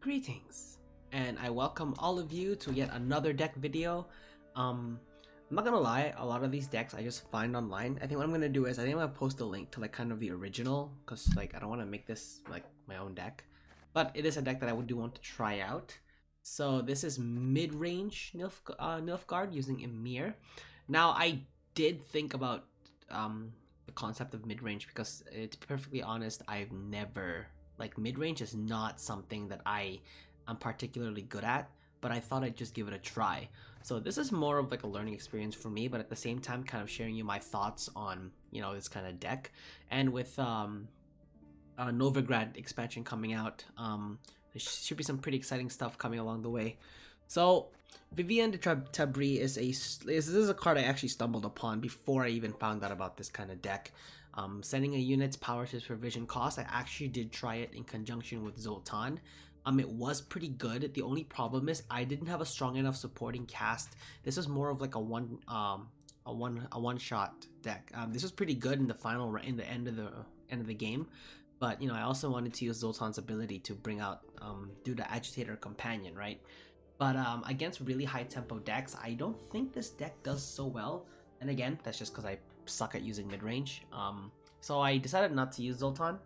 Greetings, and I welcome all of you to yet another deck video. I'm not gonna lie, a lot of these decks I just find online. I think what I'm gonna do is I think I'm gonna post a link to like kind of the original, because like I don't want to make this like my own deck, but it is a deck that I would do want to try out. So this is mid-range Nilfgaard using Emir. Now I did think about the concept of mid-range because to be perfectly honest, I've never like mid-range is not something that I am particularly good at, but I thought I'd just give it a try. So this is more of like a learning experience for me, but at the same time kind of sharing you my thoughts on, this kind of deck. And with Novigrad expansion coming out, there should be some pretty exciting stuff coming along the way. So Vivienne de Tabri is a card I actually stumbled upon before I even found out about this kind of deck. Sending a unit's power to its provision cost, I actually did try it in conjunction with Zoltan. It was pretty good. The only problem is I didn't have a strong enough supporting cast. This was more of like a one shot deck. This was pretty good in the end of the game, but I also wanted to use Zoltan's ability to bring out do the agitator companion, right? But against really high tempo decks, I don't think this deck does so well. And again, that's just because I suck at using mid-range. So I decided not to use Zoltan.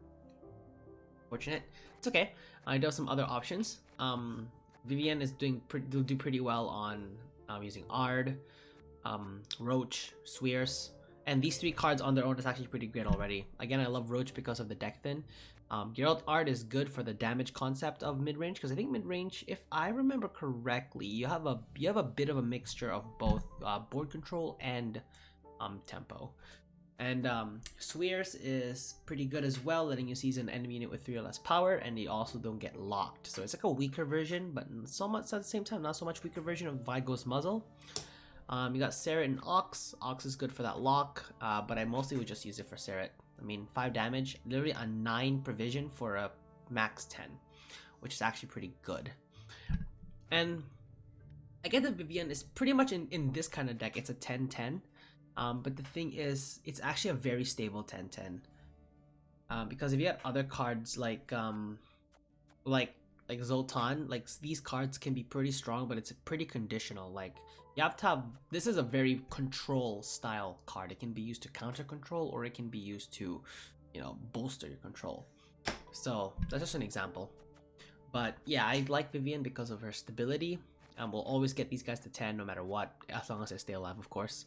Fortunate. It's okay. I do have some other options. Vivienne is will do pretty well on using Ard, Roach, Swears, and these three cards on their own is actually pretty great already. Again, I love Roach because of the deck thin. Geralt Ard is good for the damage concept of mid-range, because I think mid-range, if I remember correctly, you have a bit of a mixture of both board control and tempo. And Swears is pretty good as well, letting you seize an enemy unit with 3 or less power, and you also don't get locked. So it's like a weaker version, but so much at the same time, not so much weaker version of Vigo's Muzzle. You got Seret and Ox. Ox is good for that lock, but I mostly would just use it for Seret. I mean, 5 damage, literally a 9 provision for a max 10, which is actually pretty good. And I get that Vivienne is pretty much in this kind of deck, it's a 10-10. But the thing is, it's actually a very stable 10-10. Because if you had other cards like Zoltan, like these cards can be pretty strong, but it's pretty conditional. Like you have to have, this is a very control style card. It can be used to counter control, or it can be used to, bolster your control. So that's just an example. But yeah, I like Vivienne because of her stability. We'll always get these guys to 10 no matter what, as long as they stay alive, of course.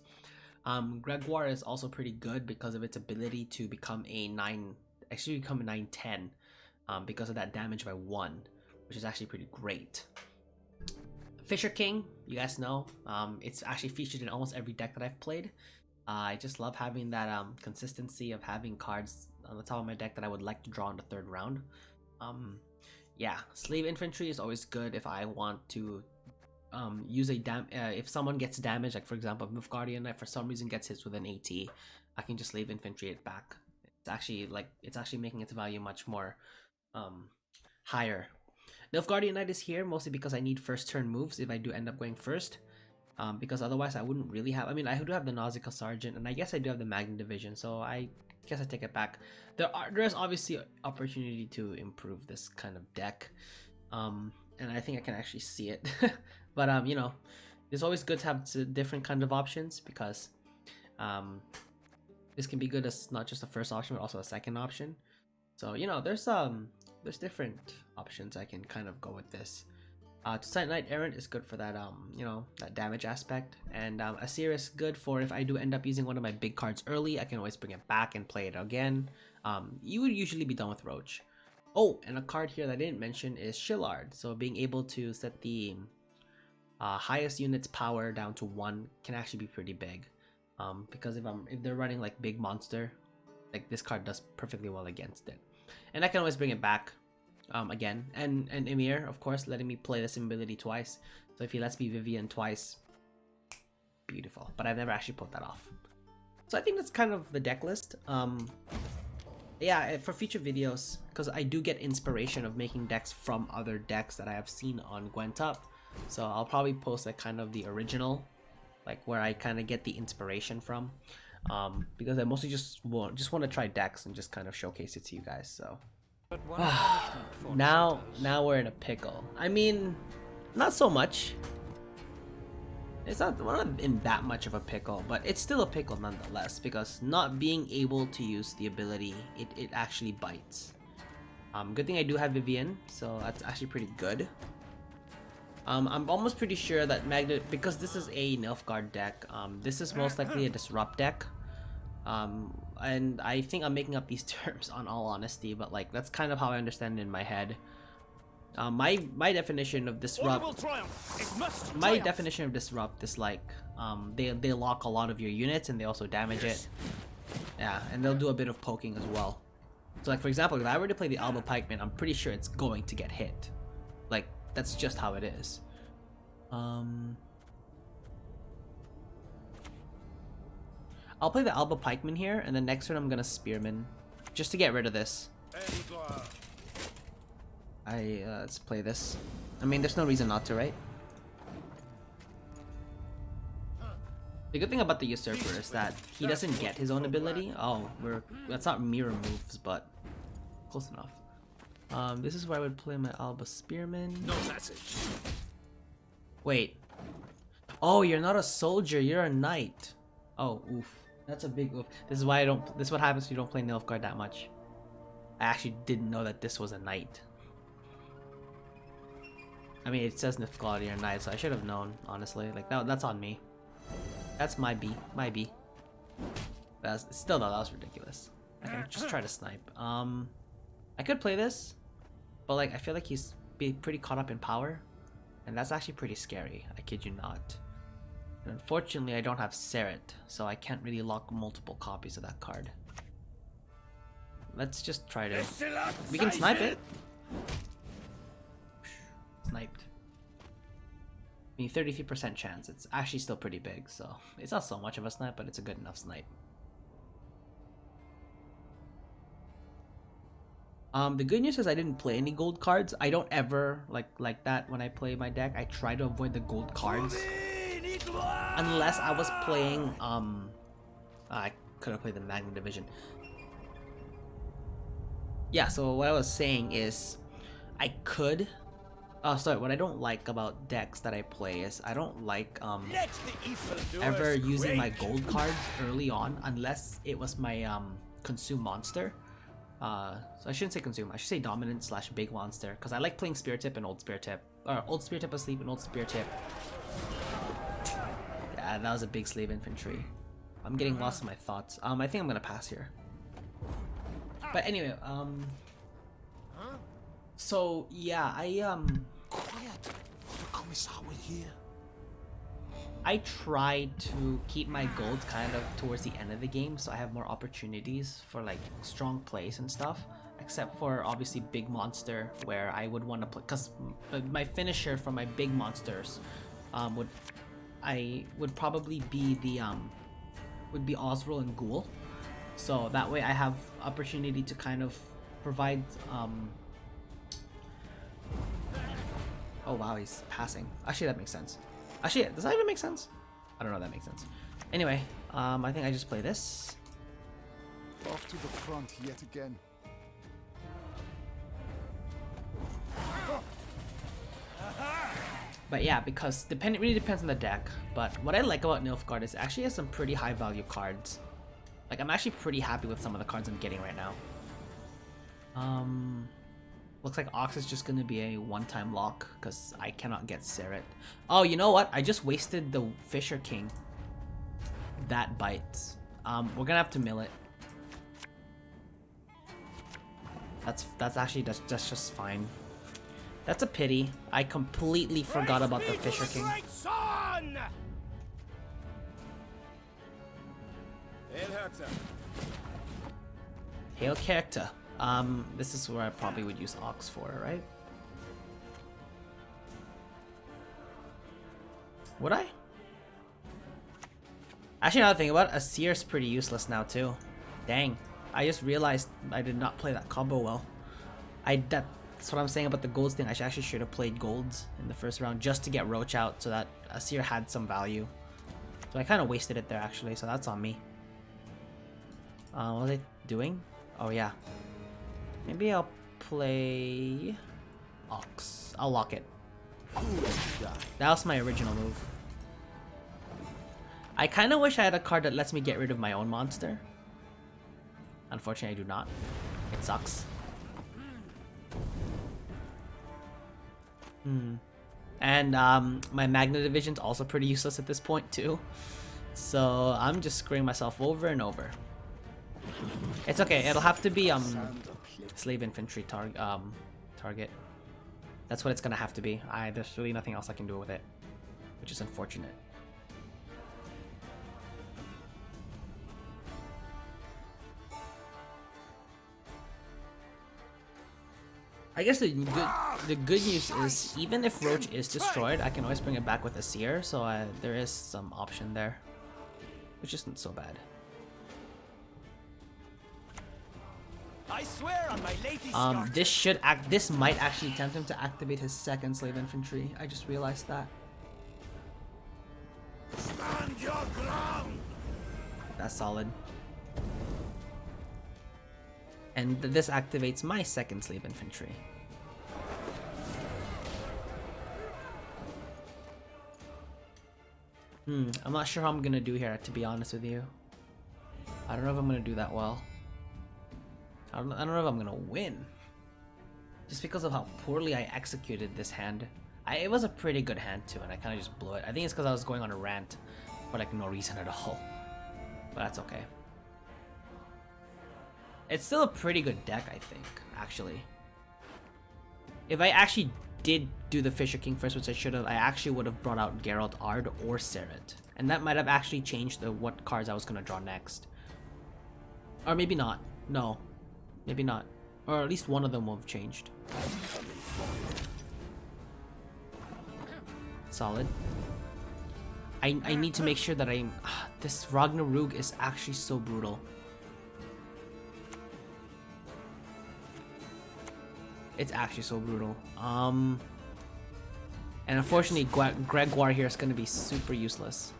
Gregoire is also pretty good because of its ability to become a 9-10 because of that damage by 1, which is actually pretty great. Fisher King, you guys know, it's actually featured in almost every deck that I've played. I just love having that consistency of having cards on the top of my deck that I would like to draw in the 3rd round. Yeah, Slave Infantry is always good if I want to use if someone gets damaged, like for example, if Nilfgaard Knight for some reason gets hit with an AT, I can just Slave Infantry it back. It's actually making its value much more higher. Nilfgaard Knight is here mostly because I need first turn moves if I do end up going first, because otherwise I wouldn't really have. I mean, I do have the Nausicaa Sergeant, and I guess I do have the Magna Division, so I guess I take it back. There's obviously opportunity to improve this kind of deck, and I think I can actually see it. But it's always good to have different kind of options, because this can be good as not just a first option but also a second option. So there's different options I can kind of go with this. Toussaint Knight Errant is good for that that damage aspect, and Asir is good for if I do end up using one of my big cards early, I can always bring it back and play it again. You would usually be done with Roach. Oh, and a card here that I didn't mention is Shillard. So being able to set the highest unit's power down to 1 can actually be pretty big. Because if they're running like big monster, like this card does perfectly well against it. And I can always bring it back again. And Emir, of course, letting me play this ability twice. So if he lets me Vivienne twice, beautiful. But I've never actually put that off. So I think that's kind of the deck list. Yeah, for future videos, because I do get inspiration of making decks from other decks that I have seen on Gwent Up. So I'll probably post like kind of the original, like where I kind of get the inspiration from, because I mostly just want to try decks and just kind of showcase it to you guys. So Now we're in a pickle. I mean, not so much. We're not in that much of a pickle, but it's still a pickle nonetheless, because not being able to use the ability, it actually bites. Good thing I do have Vivian, so that's actually pretty good. I'm almost pretty sure that because this is a Nilfgaard deck, this is most likely a disrupt deck. And I think I'm making up these terms on all honesty, but like that's kind of how I understand it in my head. My definition of disrupt is like they lock a lot of your units and they also damage it. Yeah, and they'll do a bit of poking as well. So like for example, if I were to play the Alba Pikeman, I'm pretty sure it's going to get hit. Like that's just how it is. I'll play the Alba Pikeman here, and then next turn I'm gonna Spearman, just to get rid of this. Let's play this. I mean, there's no reason not to, right? The good thing about the Usurper is that he doesn't get his own ability. Oh, that's not mirror moves, but close enough. This is where I would play my Alba Spearman. No message. Wait. Oh, you're not a soldier, you're a knight. Oh, oof. That's a big oof. This is why this is what happens when you don't play Nilfgaard that much. I actually didn't know that this was a knight. I mean, it says Nilfgaard, you're a knight, so I should have known, honestly. Like, that's on me. That's my B. My B. Still, though, that was ridiculous. I can just try to snipe. I could play this, but like, I feel like he's pretty caught up in power. And that's actually pretty scary, I kid you not. And unfortunately, I don't have Seret, so I can't really lock multiple copies of that card. Let's just try to... We can snipe it! Sniped. I mean, 33% chance. It's actually still pretty big, so... It's not so much of a snipe, but it's a good enough snipe. The good news is I didn't play any gold cards. I don't ever like that when I play my deck. I try to avoid the gold cards. Unless I was playing, I could have played the Magna Division. Yeah, so what I was saying is, I could, what I don't like about decks that I play is, I don't like, ever using my gold cards early on, unless it was my, consume monster. So I shouldn't say consume, I should say dominant / big monster, because I like playing Spear Tip and Old Spear Tip, or Old Spear Tip asleep and Old Spear Tip. Yeah, that was a big slave infantry. I'm getting lost in my thoughts. I think I'm gonna pass here. But anyway, so yeah, Quiet. Commissar will hear. I try to keep my gold kind of towards the end of the game, so I have more opportunities for like strong plays and stuff. Except for obviously big monster, where I would want to play, because my finisher for my big monsters, would probably be the would be Osril and Ghoul. So that way I have opportunity to kind of provide oh wow, he's passing. Actually, that makes sense. Actually, does that even make sense? I don't know if that makes sense. Anyway, I think I just play this. Off to the front yet again. But yeah, because it really depends on the deck. But what I like about Nilfgaard is it actually has some pretty high value cards. Like, I'm actually pretty happy with some of the cards I'm getting right now. Looks like Ox is just gonna be a one-time lock because I cannot get Seret. Oh, you know what? I just wasted the Fisher King. That bites. We're gonna have to mill it. That's just fine. That's a pity. I completely forgot about the Fisher King. Hail character. This is where I probably would use Ox for, right? Would I? Actually, now that I think about it, Asir's pretty useless now too. Dang. I just realized I did not play that combo well. That's what I'm saying about the golds thing. I actually should have played golds in the first round just to get Roach out so that Asir had some value. So I kind of wasted it there actually, so that's on me. What was I doing? Oh yeah. Maybe I'll play Ox. I'll lock it. That was my original move. I kind of wish I had a card that lets me get rid of my own monster. Unfortunately, I do not. It sucks. And my Magna Division's also pretty useless at this point too. So I'm just screwing myself over and over. It's okay. It'll have to be slave infantry target. That's what it's gonna have to be. There's really nothing else I can do with it, which is unfortunate. I guess the good news is, even if Roach is destroyed, I can always bring it back with a Seer, so there is some option there, which isn't so bad. I swear on my lady this might actually tempt him to activate his second slave infantry. I just realized that. Stand your ground. That's solid. And this activates my second slave infantry. I'm not sure how I'm gonna do here, to be honest with you. I don't know if I'm gonna do that well. I don't know if I'm gonna win. Just because of how poorly I executed this hand. It was a pretty good hand too, and I kind of just blew it. I think it's because I was going on a rant for like no reason at all. But that's okay. It's still a pretty good deck, I think, actually. If I actually did do the Fisher King first, which I should have, I actually would have brought out Geralt Ard or Seret. And that might have actually changed what cards I was going to draw next. Or maybe not. No. Maybe not. Or at least one of them will have changed. Solid. I need to make sure that this Ragnarug is actually so brutal. It's actually so brutal. And unfortunately, Gregoire here is going to be super useless.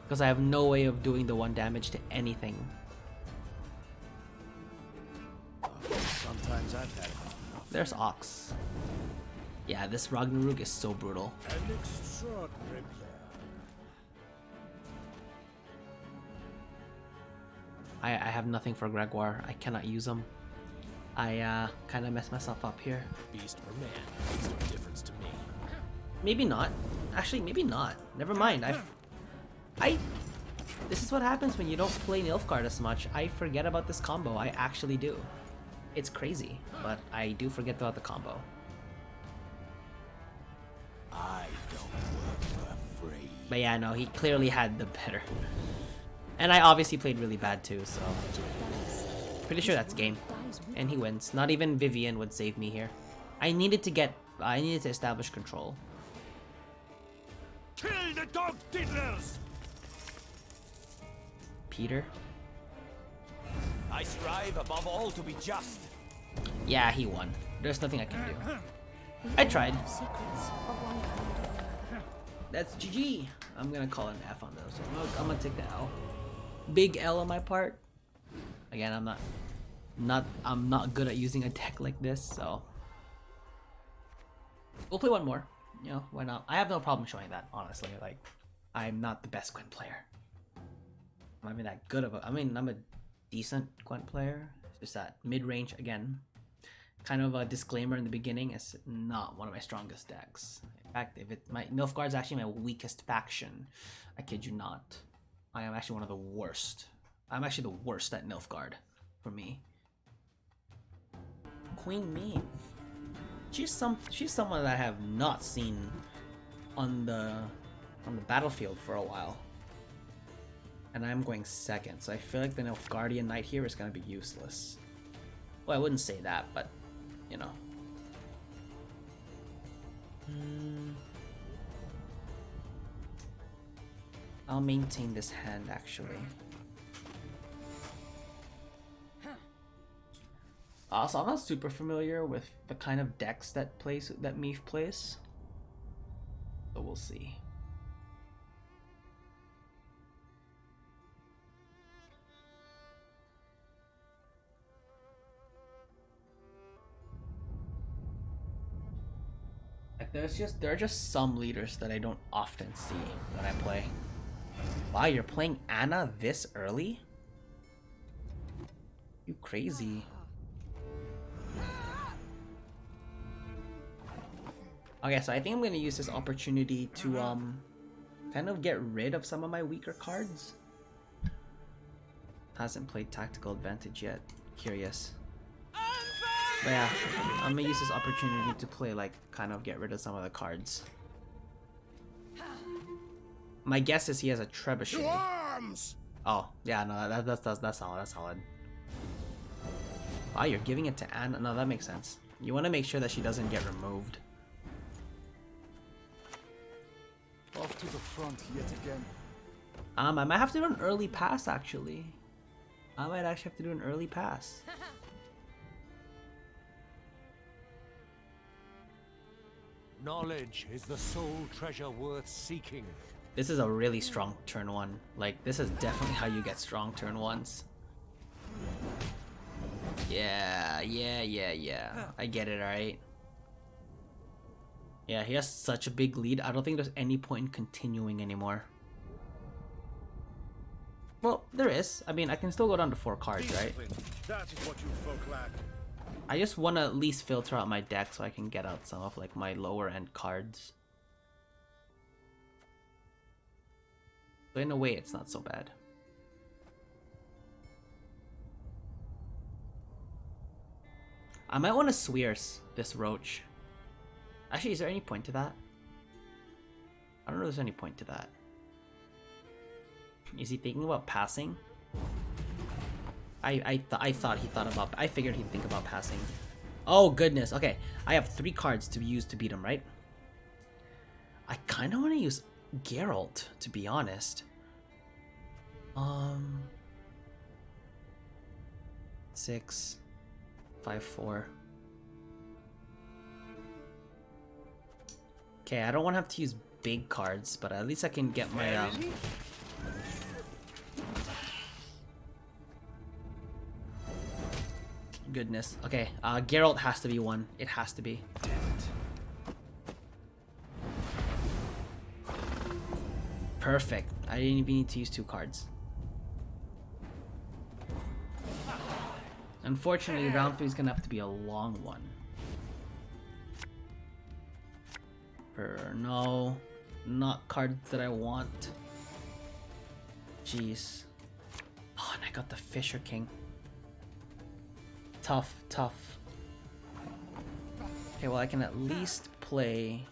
Because I have no way of doing the 1 damage to anything. Sometimes I've had it. There's Ox. Yeah, this Ragnarug is so brutal. An extraordinary player. I have nothing for Gregoire. I cannot use him. I kind of messed myself up here. Beast or man makes no difference to me. Maybe not. Actually, maybe not. Never mind. This is what happens when you don't play Nilfgaard as much. I forget about this combo. I actually do. It's crazy, but I do forget about the combo. I don't work for free. But yeah, no, he clearly had the better. And I obviously played really bad too, so pretty sure that's game. And he wins. Not even Vivian would save me here. I needed to establish control. Kill the dog diddlers! Peter? I strive above all to be just. Yeah, he won. There's nothing I can do. I tried. That's GG. I'm gonna call an F on those. So I'm gonna take the L. Big L on my part. Again, I'm not good at using a deck like this, so we'll play one more. You know, why not? I have no problem showing that, honestly. Like, I'm not the best Gwent player. I'm not even that good of I'm a decent Gwent player. It's just that mid-range, again, kind of a disclaimer in the beginning, it's not one of my strongest decks. In fact, Nilfgaard is actually my weakest faction. I kid you not. I am actually one of the worst. I'm actually the worst at Nilfgaard, for me. Queen Maeve. She's someone that I have not seen on the battlefield for a while. And I'm going second, so I feel like the Nilfgaardian Knight here is gonna be useless. Well, I wouldn't say that, but you know. I'll maintain this hand actually. So I'm not super familiar with the kind of decks that Maeve plays. So we'll see. there are just some leaders that I don't often see when I play. Wow, you're playing Anna this early? You crazy. Okay, so I think I'm gonna use this opportunity to kind of get rid of some of my weaker cards. Hasn't played Tactical Advantage yet. Curious. But yeah, I'm gonna use this opportunity to play, like, kind of get rid of some of the cards. My guess is he has a Trebuchet. Oh, yeah, no, that's solid, that's solid. Wow, you're giving it to Anna? No, that makes sense. You want to make sure that she doesn't get removed. Off to the front yet again. I might have to do an early pass, actually. I might actually have to do an early pass. Knowledge is the sole treasure worth seeking. This is a really strong turn 1. Like, this is definitely how you get strong turn 1s. Yeah. I get it, alright? Yeah, he has such a big lead. I don't think there's any point in continuing anymore. Well, there is. I mean, I can still go down to 4 cards, right? That is what you folk lack. I just want to at least filter out my deck so I can get out some of, like, my lower end cards. So in a way, it's not so bad. I might want to Swears this Roach. Actually, is there any point to that? I don't know if there's any point to that. Is he thinking about passing? I thought he thought about... I figured he'd think about passing. Oh, goodness. Okay, I have 3 cards to use to beat him, right? I kind of want to use Geralt, to be honest. 6, 5, 4. Okay, I don't want to have to use big cards, but at least I can get my... Goodness. Okay, Geralt has to be one. It has to be. Perfect. I didn't even need to use 2 cards. Unfortunately, round 3 is gonna have to be a long one. No, not cards that I want. Jeez. Oh, and I got the Fisher King. Tough. Okay, well, I can at least play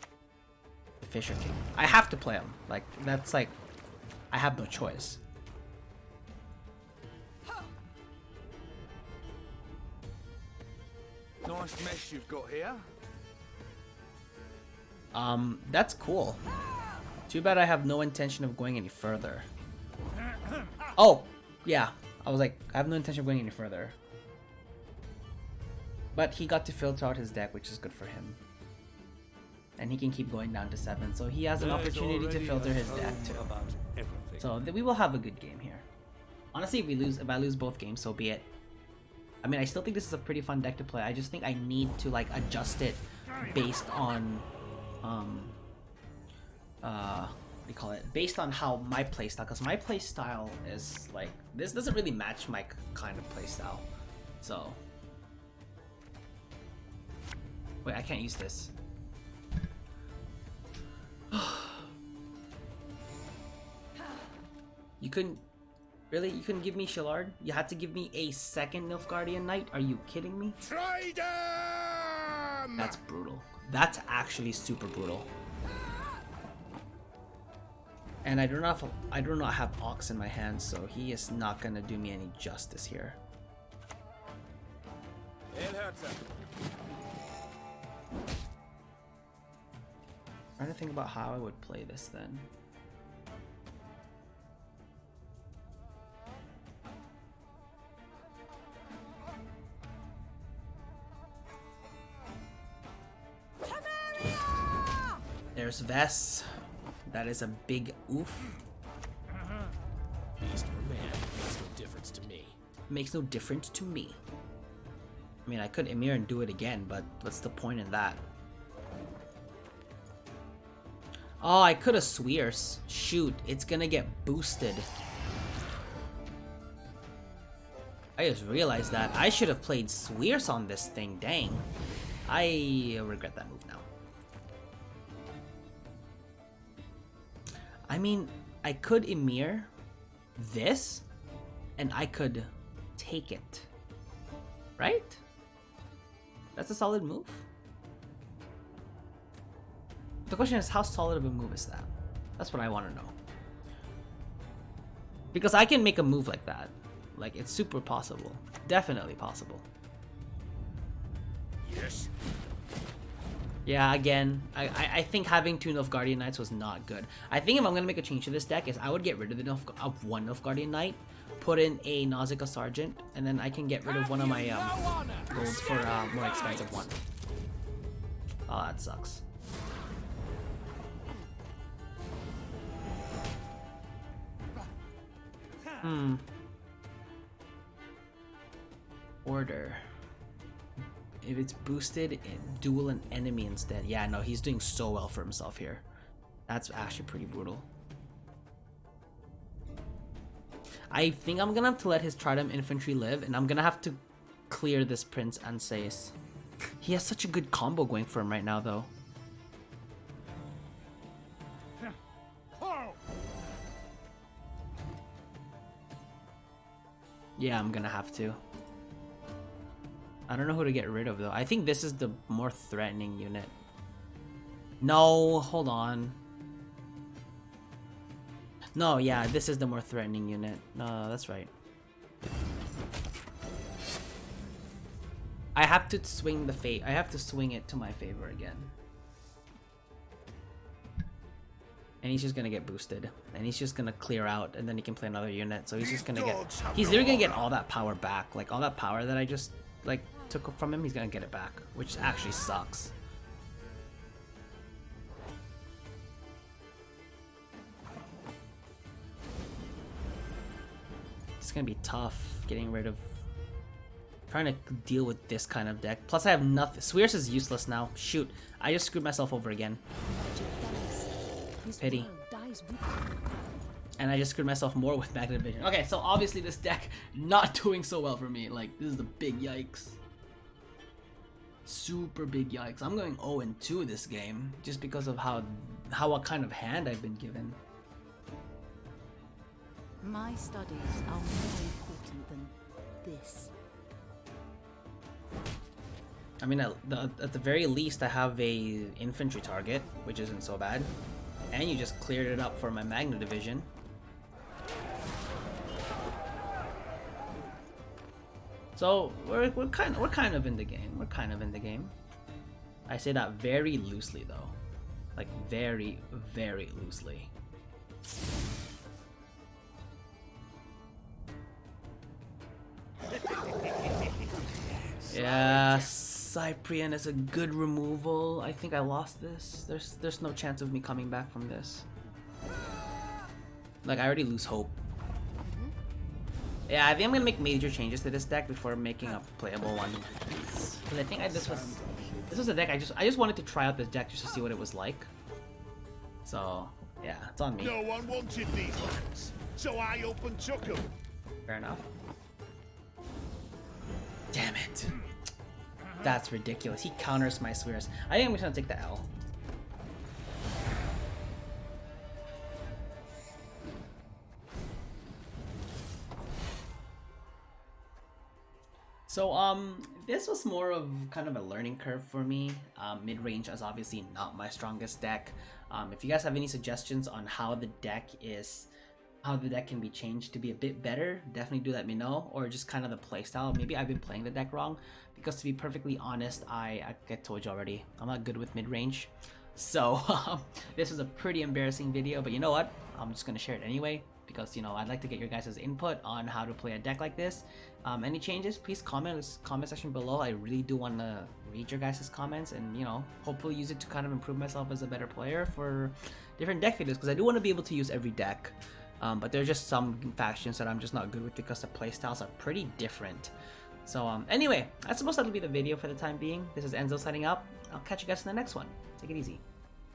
the Fisher King. I have to play him. Like, that's like... I have no choice. Nice mess you've got here. That's cool. Too bad I have no intention of going any further. Oh, yeah. I was like, I have no intention of going any further. But he got to filter out his deck, which is good for him. And he can keep going down to 7, so he has an opportunity to filter his deck too. So we will have a good game here. Honestly, if I lose both games, so be it. I mean, I still think this is a pretty fun deck to play. I just think I need to, like, adjust it based on what do you call it? Based on how my playstyle, because my playstyle is like, this doesn't really match my kind of playstyle. So wait, I can't use this. You couldn't really? You couldn't give me Shallard? You had to give me a second Nilfgaardian Knight? Are you kidding me? Try them! That's brutal. That's actually super brutal. And I do not have Ox in my hand, so he is not gonna do me any justice here. Trying to think about how I would play this then. There's Vess. That is a big oof. Beast or man makes no difference to me. Makes no difference to me. I mean, I could Emir and do it again, but what's the point in that? Oh, I could have Swears. Shoot, it's gonna get boosted. I just realized that. I should have played Swears on this thing, dang. I regret that move now. I mean, I could Emir this, and I could take it. Right? That's a solid move. The question is, how solid of a move is that? That's what I want to know. Because I can make a move like that. Like, it's super possible. Definitely possible. Yes. Yeah, again, I think having 2 Nilfgaardian Knights was not good. I think if I'm going to make a change to this deck, is I would get rid of the one Nilfgaardian Knight, put in a Nausicaa Sergeant, and then I can get rid of one of my golds for a more expensive one. Oh, that sucks. Order. If it's boosted, duel an enemy instead. Yeah, no, he's doing so well for himself here. That's actually pretty brutal. I think I'm gonna have to let his Trident infantry live, and I'm gonna have to clear this Prince Anseis. He has such a good combo going for him right now, though. Yeah, I'm gonna have to. I don't know who to get rid of, though. I think this is the more threatening unit. No, hold on. No, yeah, this is the more threatening unit. No, that's right. I have to swing the fate. I have to swing it to my favor again. And he's just gonna get boosted. And he's just gonna clear out, and then he can play another unit. So he's just gonna get... He's literally gonna get all that power back. Like, all that power that I just, like, took from him, he's gonna get it back. Which actually sucks. It's gonna be tough getting rid of... Trying to deal with this kind of deck. Plus I have nothing. Swears is useless now. Shoot. I just screwed myself over again. Pity. And I just screwed myself more with Magnet Vision. Okay, so obviously this deck not doing so well for me. Like, this is a big yikes. Super big yikes. I'm going 0-2 this game just because of how what kind of hand I've been given. My studies are more important than this. I mean, at the very least, I have a infantry target, which isn't so bad. And you just cleared it up for my Magna Division. So we're kind of in the game. We're kind of in the game. I say that very loosely, though, like very, very loosely. Yeah, Cyprian is a good removal. I think I lost this. There's no chance of me coming back from this. Like, I already lose hope. Yeah, I think I'm gonna make major changes to this deck before making a playable one. Cause I think this was a deck I just wanted to try out this deck just to see what it was like. So yeah, it's on me. No one wanted these lands, so I up and took them. Fair enough. Damn it. That's ridiculous. He counters my swears. I think I'm just gonna take the L. So, this was more of kind of a learning curve for me. Mid-range is obviously not my strongest deck. If you guys have any suggestions on how the deck can be changed to be a bit better, definitely do let me know. Or just kind of the playstyle. Maybe I've been playing the deck wrong. Because to be perfectly honest, I told you already, I'm not good with mid-range. So, this was a pretty embarrassing video. But you know what? I'm just going to share it anyway. Because, you know, I'd like to get your guys' input on how to play a deck like this. Any changes, please comment in the comment section below. I really do want to read your guys' comments and, you know, hopefully use it to kind of improve myself as a better player for different deck videos. Because I do want to be able to use every deck. But there's just some factions that I'm just not good with because the playstyles are pretty different. So, anyway, that's supposed to be the video for the time being. This is Enzo signing out. I'll catch you guys in the next one. Take it easy.